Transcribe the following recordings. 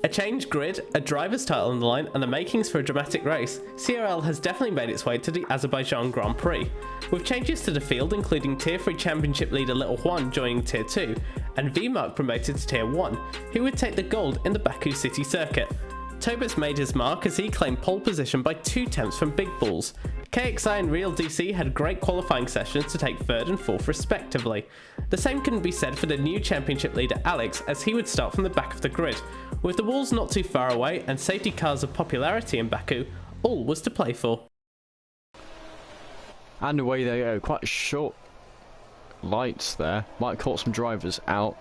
A changed grid, a driver's title on the line, and the makings for a dramatic race, CRL has definitely made its way to the Azerbaijan Grand Prix, with changes to the field including Tier 3 Championship leader Little Juan joining Tier 2, and VMark promoted to Tier 1, who would take the gold in the Baku City circuit. Tobit's made his mark as he claimed pole position by 2 tenths from Big Balls. KXI and Real DC had great qualifying sessions to take 3rd and 4th respectively. The same couldn't be said for the new championship leader Alex, as he would start from the back of the grid. With the walls not too far away and safety cars of popularity in Baku, all was to play for. And away they go, quite short lights there, might have caught some drivers out.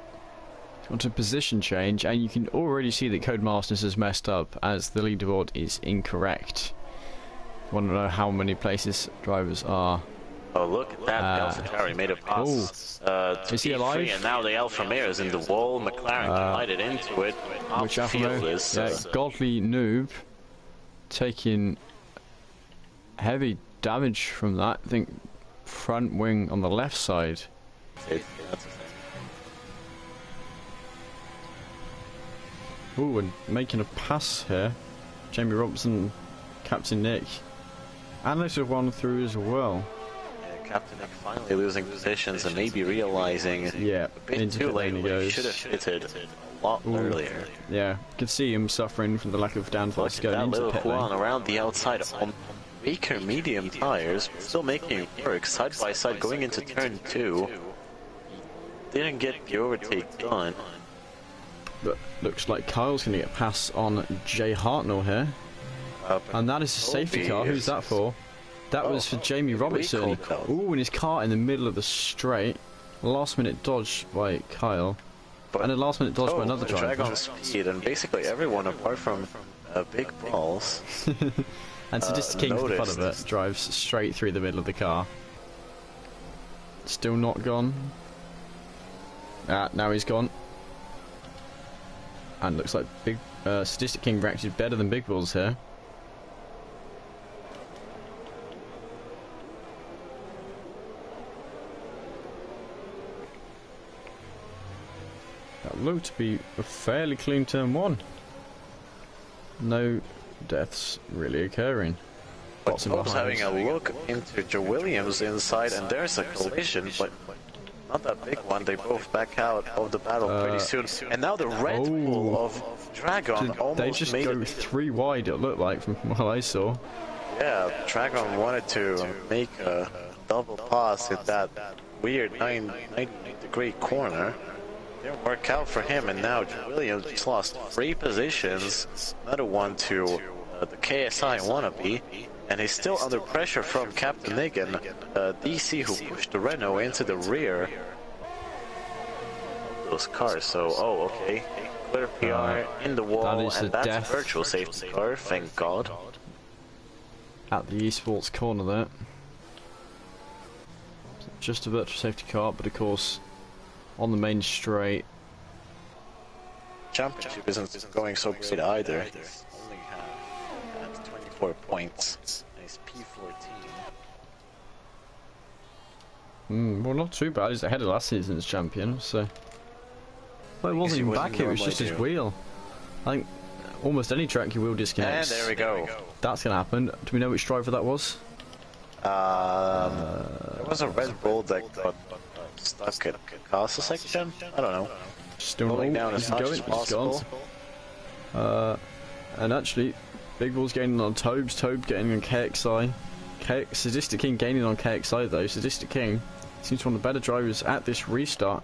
Onto position change, and you can already see that Codemasters has messed up as the leaderboard is incorrect. Want to know how many places drivers are? Oh, look at that. AlphaTauri made a pass to is he P3, alive? and now the Alfa Romeo is in the wall. McLaren collided into it. Which Alfa Romeo? Godly Noob taking heavy damage from that. I think front wing on the left side. Ooh, and making a pass here. Jamie Robson, Captain Nick. And they have one through as well. Yeah, Captain Nick finally losing positions and maybe realizing a bit too late when he should have fitted a lot earlier. Yeah, you can see him suffering from the lack of downforce going into Little pit Juan lane. around the outside on weaker medium tires, still making it work side by side going into turn 2. He didn't get the overtake done. But looks like Kyle's going to get past on Jay Hartnell here. And that is a safety car. Who's that for? That was for Jamie Robertson. Ooh, and his car in the middle of the straight. Last minute dodge by Kyle. And a last minute dodge by another driver. Drag on speed, and basically everyone apart from Big Balls. And Sadistic King, for the fun of it, drives straight through the middle of the car. Still not gone. Now he's gone. And looks like Sadistic King reacted better than Big Balls here. That looked to be a fairly clean turn 1. No deaths really occurring. But Bob's having a look into Joe Williams inside, and there's a collision, but not that big one. They both back out of the battle pretty soon. And now the Red Bull of Dragon almost they just made go it 3 wide, it looked like, from what I saw. Yeah, Dragon wanted to make a double pass at that weird 90-degree corner. Didn't work out for him, and now Williams just lost 3 positions. Another one to the KSI wannabe, and he's still under pressure from Captain Nick and DC, who pushed the Renault into the rear of those cars. So, okay, clear PR in the wall, and that's a virtual safety car, thank God. At the esports corner there. Just a virtual safety car, but of course on the main straight. Championship isn't going so good either. They only have 24 points. Nice P14. Well, not too bad. He's ahead of last season's champion, so. Well, it wasn't even back, it was just his wheel. I think almost any track your wheel disconnects. And there we go. That's going to happen. Do we know which driver that was? There was a Red Bull that got stuck at the castle section. I don't know. Still Rolling down he's as much going, as possible. And actually, Big Ball's gaining on Tobes, Tobe getting on KXI. Sadistic King gaining on KXI though. Sadistic King seems one of the better drivers at this restart.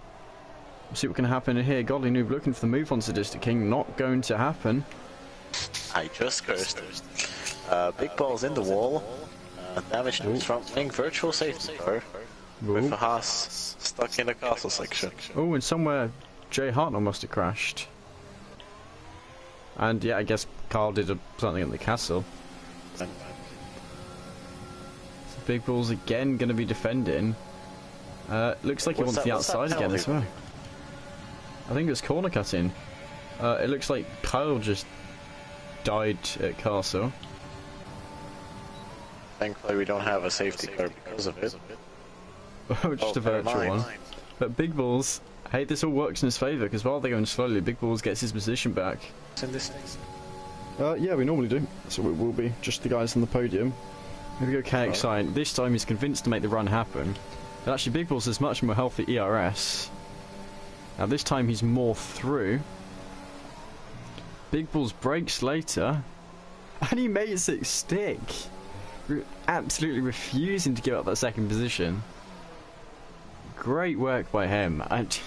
We'll see what can happen here. Godly Noob looking for the move on Sadistic King. Not going to happen. I just cursed him. Big Ball's in the wall. Damage to his front wing. Virtual safety car. With a Haas stuck in the castle section. Oh, and somewhere Jay Hartnell must have crashed. And yeah, I guess Carl did something at the castle. So Big Ball's again going to be defending. Looks like he wants the outside again as well. I think it's corner cutting. It looks like Kyle just died at castle. Thankfully we don't have a safety car because of it. Just a virtual one. But Big Balls Hey, this all works in his favour, because while they're going slowly, Big Balls gets his position back. In this Yeah, we normally do. So it will be just the guys on the podium. Here we go, KXI. This time he's convinced to make the run happen. But actually, Big Balls has much more healthy ERS. Now this time he's more through. Big Balls breaks later. And he makes it stick. Absolutely refusing to give up that second position. Great work by him. And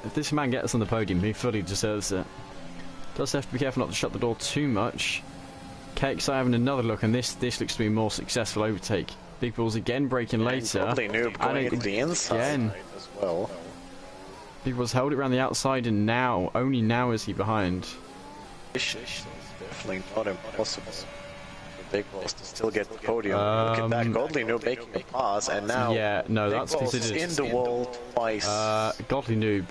if this man gets on the podium, he fully deserves it. Does have to be careful not to shut the door too much. KXI having another look, and this looks to be a more successful overtake. Big Balls again breaking later. Noob going into the inside again as well. Big Balls held it around the outside, and now, only now is he behind. It's definitely not impossible for Big Balls to still get the podium. Look at that, Godly Noob making a pass, and now yeah, no, Big that's Balls considered in the wall twice. Godly Noob.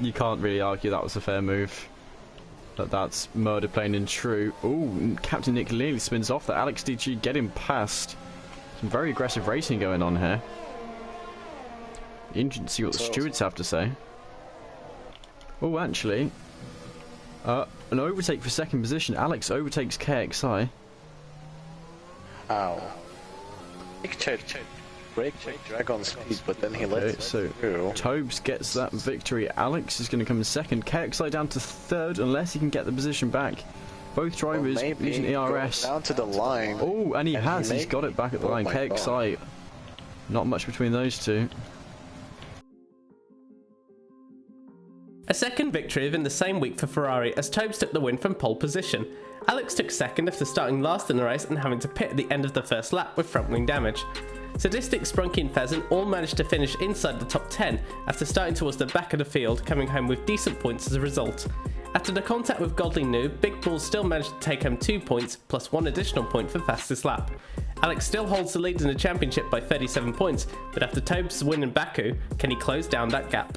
You can't really argue that was a fair move. That's murder plain and true. Ooh, Captain Nick nearly spins off that. Alex DG getting past. Some very aggressive racing going on here. Interesting to see what the stewards have to say. Oh, actually, an overtake for second position. Alex overtakes KXI. Ow. Break Dragon speed, but then he lets it through. Tobes gets that victory. Alex is going to come in second. KXI down to third, unless he can get the position back. Both drivers using ERS. Down to the line. Oh, and he has. He's got it back at the line. KXI, not much between those two. A second victory within the same week for Ferrari as Tobes took the win from pole position. Alex took second after starting last in the race and having to pit at the end of the first lap with front wing damage. Sadistic, Sprunky and Pheasant all managed to finish inside the top 10 after starting towards the back of the field, coming home with decent points as a result. After the contact with Godly Noob, Big Balls still managed to take home 2 points plus 1 additional point for fastest lap. Alex still holds the lead in the championship by 37 points, but after Tobes' win in Baku, can he close down that gap?